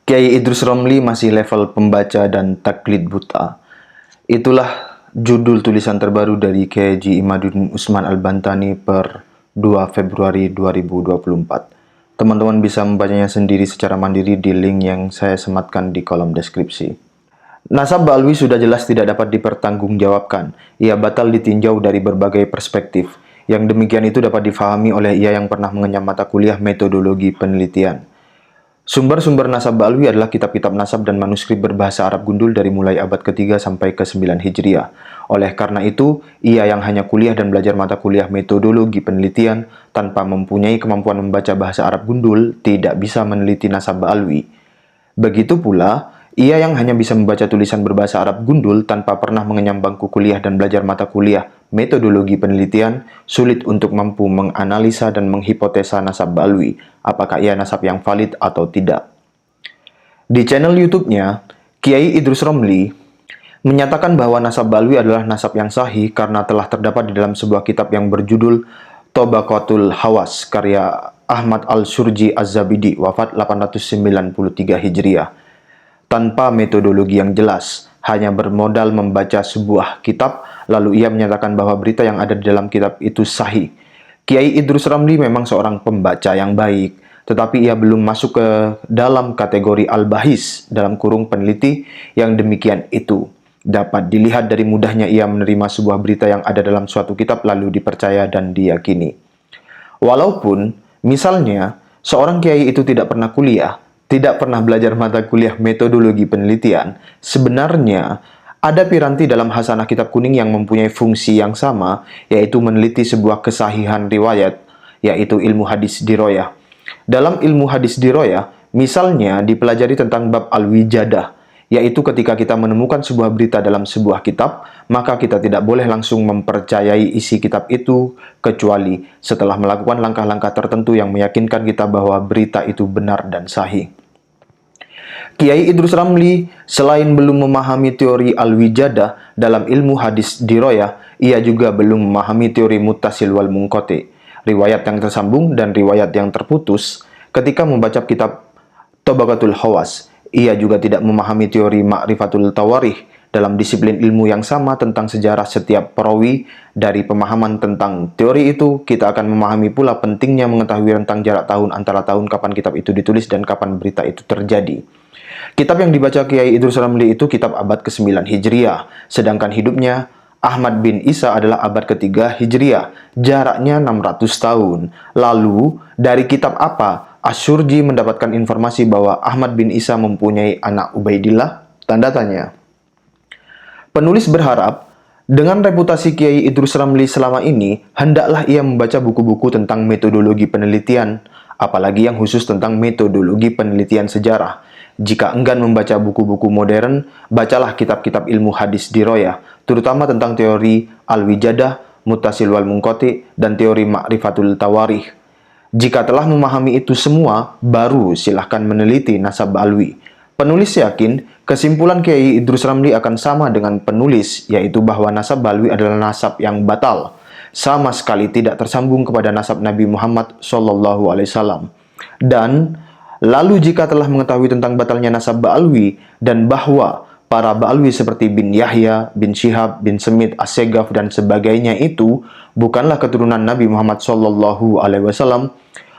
Kiai Idrus Romli masih level pembaca dan taklid buta. Itulah judul tulisan terbaru dari Kiai Haji Imaduddin Usman Al-Bantani per 2 Februari 2024. Teman-teman bisa membacanya sendiri secara mandiri di link yang saya sematkan di kolom deskripsi. Nasab Ba'alwi sudah jelas tidak dapat dipertanggungjawabkan. Ia batal ditinjau dari berbagai perspektif. Yang demikian itu dapat difahami oleh ia yang pernah mengenyam mata kuliah metodologi penelitian. Sumber-sumber nasab Ba'alwi adalah kitab-kitab nasab dan manuskrip berbahasa Arab gundul dari mulai abad ke-3 sampai ke-9 Hijriah. Oleh karena itu, ia yang hanya kuliah dan belajar mata kuliah metodologi penelitian tanpa mempunyai kemampuan membaca bahasa Arab gundul tidak bisa meneliti nasab Ba'alwi. Begitu pula, ia yang hanya bisa membaca tulisan berbahasa Arab gundul tanpa pernah mengenyam bangku kuliah dan belajar mata kuliah metodologi penelitian, sulit untuk mampu menganalisa dan menghipotesa nasab Ba'alwi, apakah ia nasab yang valid atau tidak. Di channel YouTube-nya, Kiai Idrus Romli menyatakan bahwa nasab Ba'alwi adalah nasab yang sahih karena telah terdapat di dalam sebuah kitab yang berjudul Tobaqatul Hawas, karya Ahmad Al-Surji Az-Zabidi, wafat 893 Hijriah. Tanpa metodologi yang jelas, hanya bermodal membaca sebuah kitab, lalu ia menyatakan bahwa berita yang ada di dalam kitab itu sahih. Kiai Idrus Romli memang seorang pembaca yang baik, tetapi ia belum masuk ke dalam kategori al-bahis dalam kurung peneliti yang demikian itu. Dapat dilihat dari mudahnya ia menerima sebuah berita yang ada dalam suatu kitab lalu dipercaya dan diyakini. Walaupun, misalnya, seorang kiai itu tidak pernah kuliah, tidak pernah belajar mata kuliah metodologi penelitian, sebenarnya ada piranti dalam hasanah kitab kuning yang mempunyai fungsi yang sama, yaitu meneliti sebuah kesahihan riwayat, yaitu ilmu hadis diroyah. Dalam ilmu hadis diroyah, misalnya dipelajari tentang bab al-wijadah, yaitu ketika kita menemukan sebuah berita dalam sebuah kitab, maka kita tidak boleh langsung mempercayai isi kitab itu, kecuali setelah melakukan langkah-langkah tertentu yang meyakinkan kita bahwa berita itu benar dan sahih. Kiai Idrus Romli selain belum memahami teori al-wijadah dalam ilmu hadis diroyah, ia juga belum memahami teori muttasil wal munqati, riwayat yang tersambung dan riwayat yang terputus. Ketika membaca kitab Tobaqatul Hawas, ia juga tidak memahami teori ma'rifatul tawarikh dalam disiplin ilmu yang sama tentang sejarah setiap perawi. Dari pemahaman tentang teori itu, kita akan memahami pula pentingnya mengetahui rentang jarak tahun antara tahun kapan kitab itu ditulis dan kapan berita itu terjadi. Kitab yang dibaca Kiai Idrus Romli itu kitab abad ke-9 Hijriah, sedangkan hidupnya Ahmad bin Isa adalah abad ke-3 Hijriah, jaraknya 600 tahun. Lalu, dari kitab apa Asy-Syurji mendapatkan informasi bahwa Ahmad bin Isa mempunyai anak Ubaidillah? Tanda tanya. Penulis berharap, dengan reputasi Kiai Idrus Romli selama ini, hendaklah ia membaca buku-buku tentang metodologi penelitian, apalagi yang khusus tentang metodologi penelitian sejarah. Jika enggan membaca buku-buku modern, bacalah kitab-kitab ilmu hadis diroyah, terutama tentang teori al-wijadah, muttasil wal munqati, dan teori ma'rifatul tawarikh. Jika telah memahami itu semua, baru silahkan meneliti nasab Ba'alwi. Penulis yakin, kesimpulan Kiai Idrus Romli akan sama dengan penulis, yaitu bahwa nasab Ba'alwi adalah nasab yang batal, sama sekali tidak tersambung kepada nasab Nabi Muhammad SAW. Dan lalu jika telah mengetahui tentang batalnya nasab Ba'alwi dan bahwa para Ba'alwi seperti bin Yahya, bin Syihab, bin Semit, As-Segaf, dan sebagainya itu bukanlah keturunan Nabi Muhammad SAW,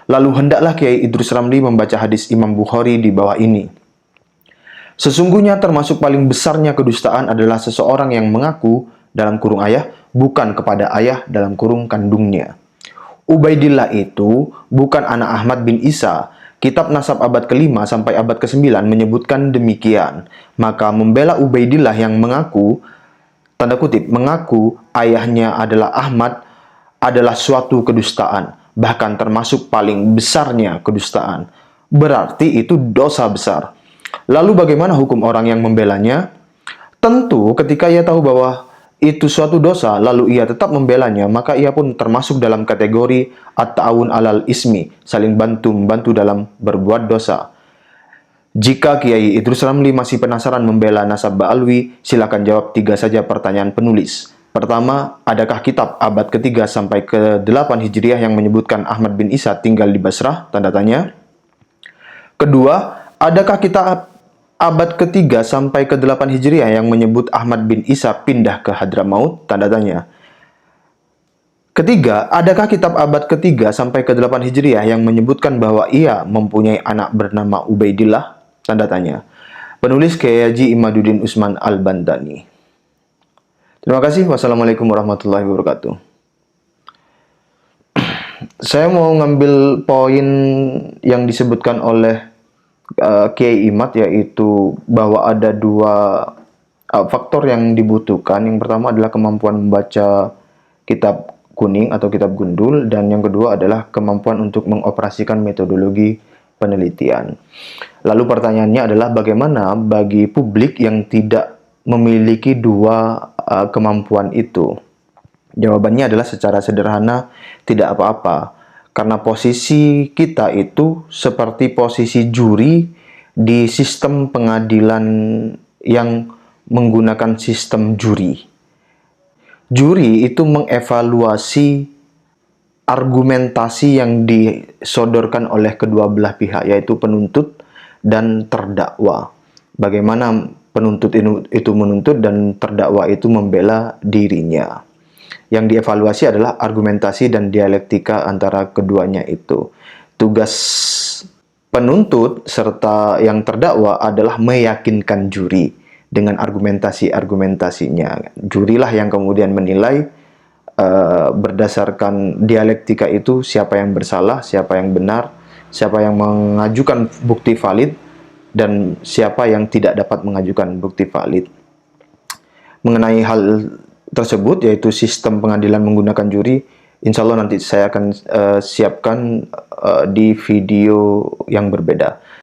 lalu hendaklah Kiai Idrus Romli membaca hadis Imam Bukhari di bawah ini. Sesungguhnya termasuk paling besarnya kedustaan adalah seseorang yang mengaku dalam kurung ayah bukan kepada ayah dalam kurung kandungnya. Ubaidillah itu bukan anak Ahmad bin Isa. Kitab nasab abad ke-5 sampai abad ke-9 menyebutkan demikian. Maka membela Ubaidillah yang mengaku, tanda kutip, mengaku ayahnya adalah Ahmad adalah suatu kedustaan, bahkan termasuk paling besarnya kedustaan. Berarti itu dosa besar. Lalu bagaimana hukum orang yang membelanya? Tentu ketika ia tahu bahwa itu suatu dosa, lalu ia tetap membelanya, maka ia pun termasuk dalam kategori at-ta'awun alal ismi, saling bantu-membantu dalam berbuat dosa. Jika Kiai Idrus Romli masih penasaran membela nasab Ba'alwi, silakan jawab 3 saja pertanyaan penulis. Pertama, adakah kitab abad ke-3 sampai ke-8 Hijriah yang menyebutkan Ahmad bin Isa tinggal di Basrah? Tanda tanya. Kedua, Adakah kitab abad ketiga sampai ke-8 Hijriah yang menyebut Ahmad bin Isa pindah ke Hadramaut? Tanda tanya. Ketiga, adakah kitab abad ketiga sampai ke-8 Hijriah yang menyebutkan bahwa ia mempunyai anak bernama Ubaidillah? Tanda tanya. Penulis Kiai Haji Imaduddin Usman Al-Bantani. Terima kasih. Wassalamualaikum warahmatullahi wabarakatuh. Saya mau ngambil poin yang disebutkan oleh Kiai Imad, yaitu bahwa ada dua faktor yang dibutuhkan. Yang pertama adalah kemampuan membaca kitab kuning atau kitab gundul, dan yang kedua adalah kemampuan untuk mengoperasikan metodologi penelitian. Lalu pertanyaannya adalah bagaimana bagi publik yang tidak memiliki dua kemampuan itu? Jawabannya adalah secara sederhana tidak apa-apa. Karena posisi kita itu seperti posisi juri di sistem pengadilan yang menggunakan sistem juri. Juri itu mengevaluasi argumentasi yang disodorkan oleh kedua belah pihak, yaitu penuntut dan terdakwa. Bagaimana penuntut itu menuntut dan terdakwa itu membela dirinya. Yang dievaluasi adalah argumentasi dan dialektika antara keduanya itu. Tugas penuntut serta yang terdakwa adalah meyakinkan juri dengan argumentasi-argumentasinya. Jurilah yang kemudian menilai berdasarkan dialektika itu siapa yang bersalah, siapa yang benar, siapa yang mengajukan bukti valid, dan siapa yang tidak dapat mengajukan bukti valid. Mengenai hal tersebut, yaitu sistem pengadilan menggunakan juri, insya Allah nanti saya akan siapkan di video yang berbeda.